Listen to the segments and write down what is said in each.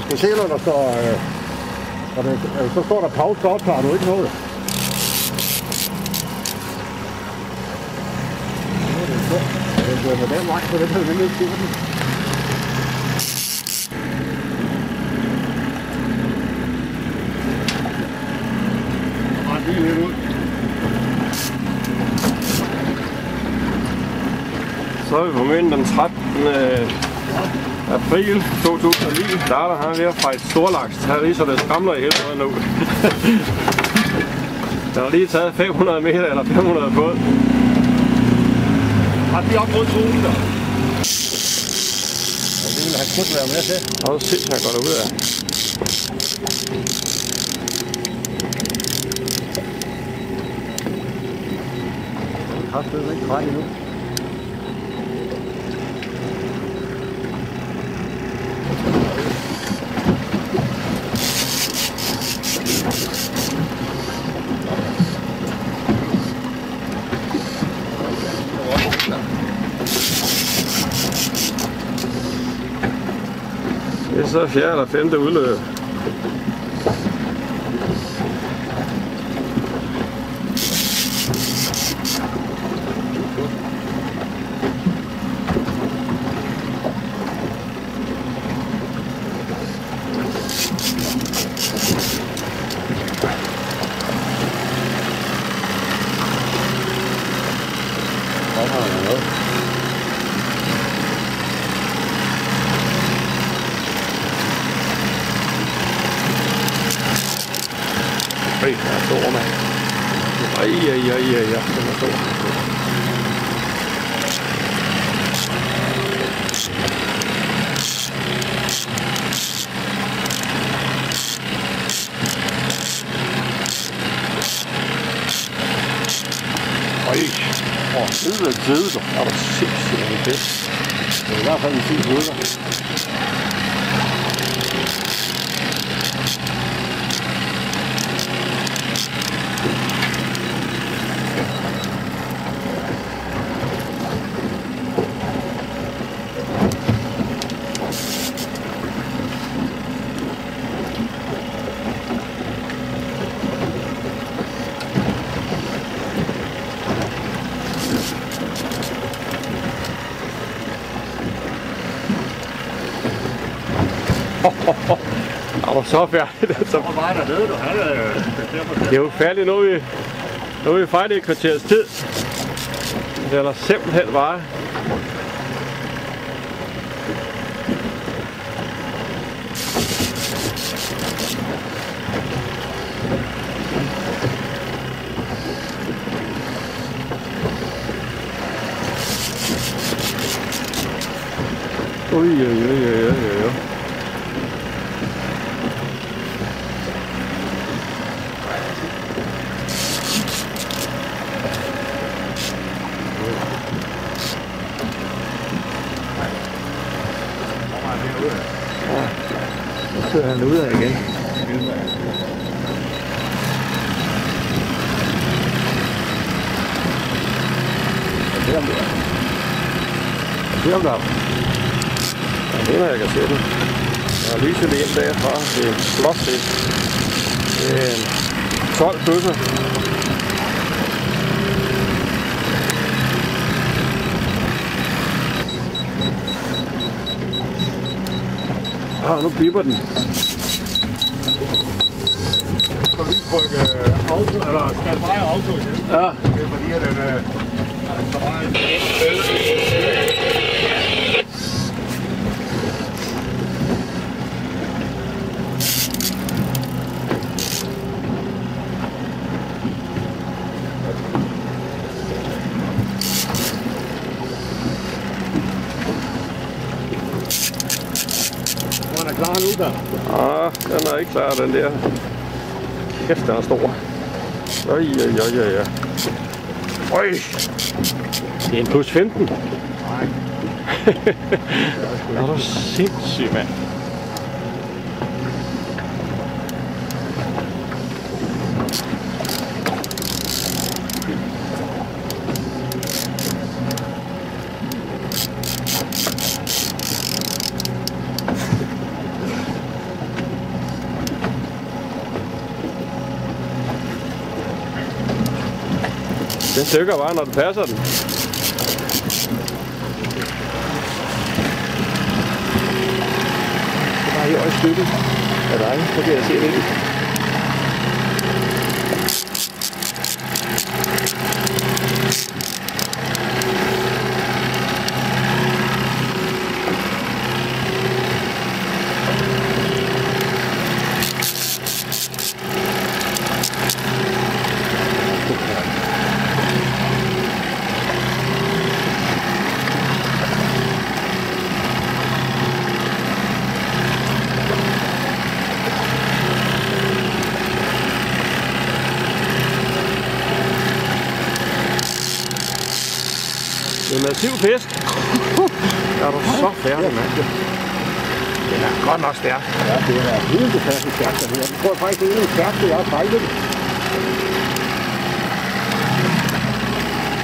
Du skal se, når der står... så står der pause, så optager du ikke noget. Det er den vej, så det kan vi ikke se den. Lidt ud. Så er vi på møden den 13. april 2009. Der er han ved at fejle storlaks. Her riser det skramler i hele tiden nu. Der har lige taget 500 meter eller 500 båd. Har de op mod solen der? Det ville han kun være med til. Og så ses han godt ud af. Jeg har stadig ikke træt endnu. Det er så 4. eller 5. udløb. Ej, den er stor, mand. Ej, den er stor. Ej, det er søde, du. Er du sindssygt fedt. Det er i hvert fald en fin bøder. Er du så færdig? Hvor var der nede, du? Det er jo færdigt nu. Nu er vi færdige i kvarterets tid. Det er der simpelthen bare. Oj. Så er han ude af igen. Det er om det er. Det er om der. Ja, det er, jeg kan se det. Jeg har lyset det ind derfra. Det er flot fedt. Det er en 12 bøsser. Nu bipper den. Skal vi trykke auto, eller skal jeg bare auto igen? Ja. Det er fordi, at den så meget. Den er klar nu, der. Ja, den er ikke klar, den der. Kæft, den er stor. Øj. Øj. Det er en plus 15. Nej. Er du sindssyg, mand. Den stykker bare, når det passer den. Det var her i stykket af dig, så kan jeg se det. Det er massiv fisk. Er du så færdig, mand? Den er godt nok stærk. Ja, det er helt ufattelig stærkt, det her. Jeg tror faktisk, det er en af de stærkeste, jeg har fejlet.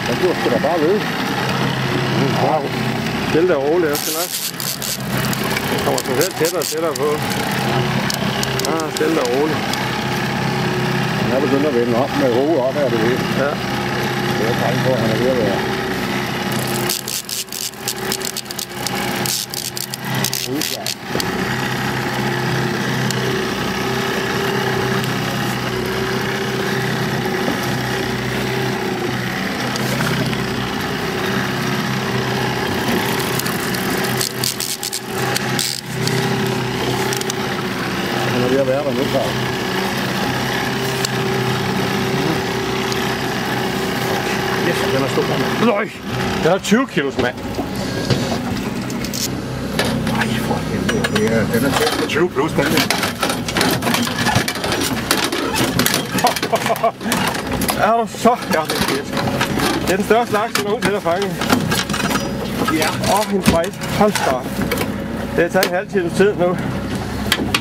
Den bliver sgu da bare ved. Wow. Stille og roligt efter nok. Det kommer sgu selv tættere og tættere på. Stille og roligt. Han er begyndt at vende op med hovedet op her, det ved. Ja. Det er tegn på, at han er ved at være. Han er ved at være der nu, Carl. Yes, den er stor. Nøj! Den er 20 kilos, mand. Ja, den er tæt på 20 plus, den er. Er du så færdig fisk? Det er den største laks, jeg nogensinde har fanget. Ja. En fejl. Hold da. Det har taget en halv times tid nu.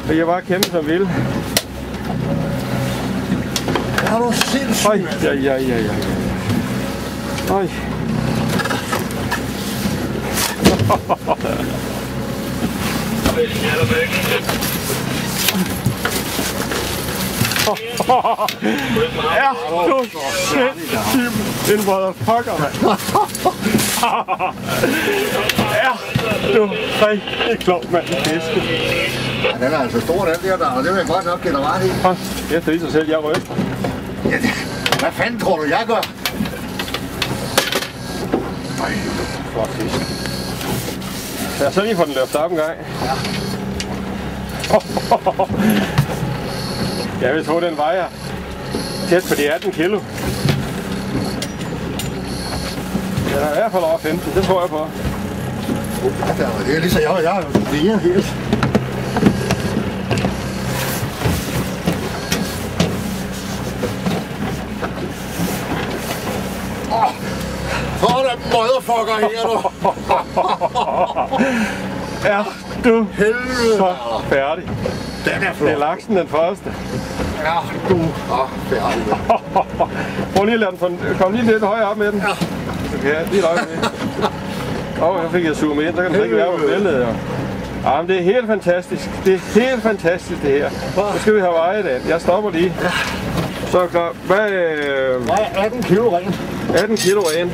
Og jeg var kæmpe som vild. Er du sindssygt? Ja. Oj. Ja, du sindssygt en motherfucker, mand. Ja, du rigtig klog, mand, i fisken. Ja, den er altså stor, den der, og det vil jeg godt nok give dig ret i. Jeg skal vise sig selv, jeg røber. Ja, hvad fanden tror du, jeg gør? Ej, flot fisk. Ja, så lige få den løftet op en gang. Ja. Jeg vil tro, den vejer tæt på de 18 kilo. Den er i hvert fald over 15, det tror jeg på. Det er ligesom jeg er jo det helt. Så er der motherfucker her, du. Er du Helvede. så færdig? Den er flot. Det er laksen den første. Ja, du er færdig. Prøv lige at lade den kom lige lidt højere op med den. Okay, lige løg med. Så fik jeg zoomet ind, så kan den ikke være på billedet. Jo. Jamen, det er helt fantastisk. Det er helt fantastisk, det her. Nu skal vi have vejet den. Jeg stopper lige. Så er klar. Hvad? 18 kilo rent. 18 kilo ren.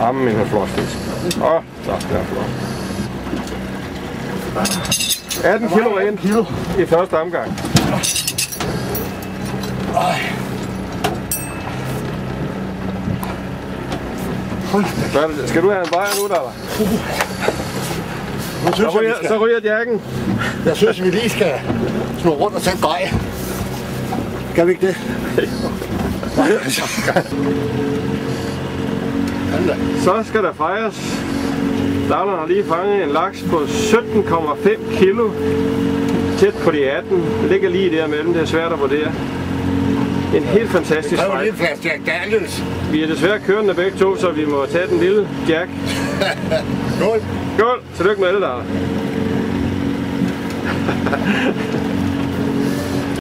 Jamen, en flot fisk. Så er det flot. 18 kilo ren i første omgang. Skal du have en bajer nu, eller? Så ryger jakken. Jeg synes, vi lige skal slå rundt og tage en grej. Kan vi ikke det? Så skal der fejres. Davleren har lige fanget en laks på 17,5 kilo. Tæt på de 18. Det ligger lige der mellem. Det er svært at vurdere. En helt fantastisk fejl. fejl. Det er fast Jack Daniels. Vi er desværre kørende begge to, så vi må tage den lille Jack. Skål. Skål. Tillykke med det, der.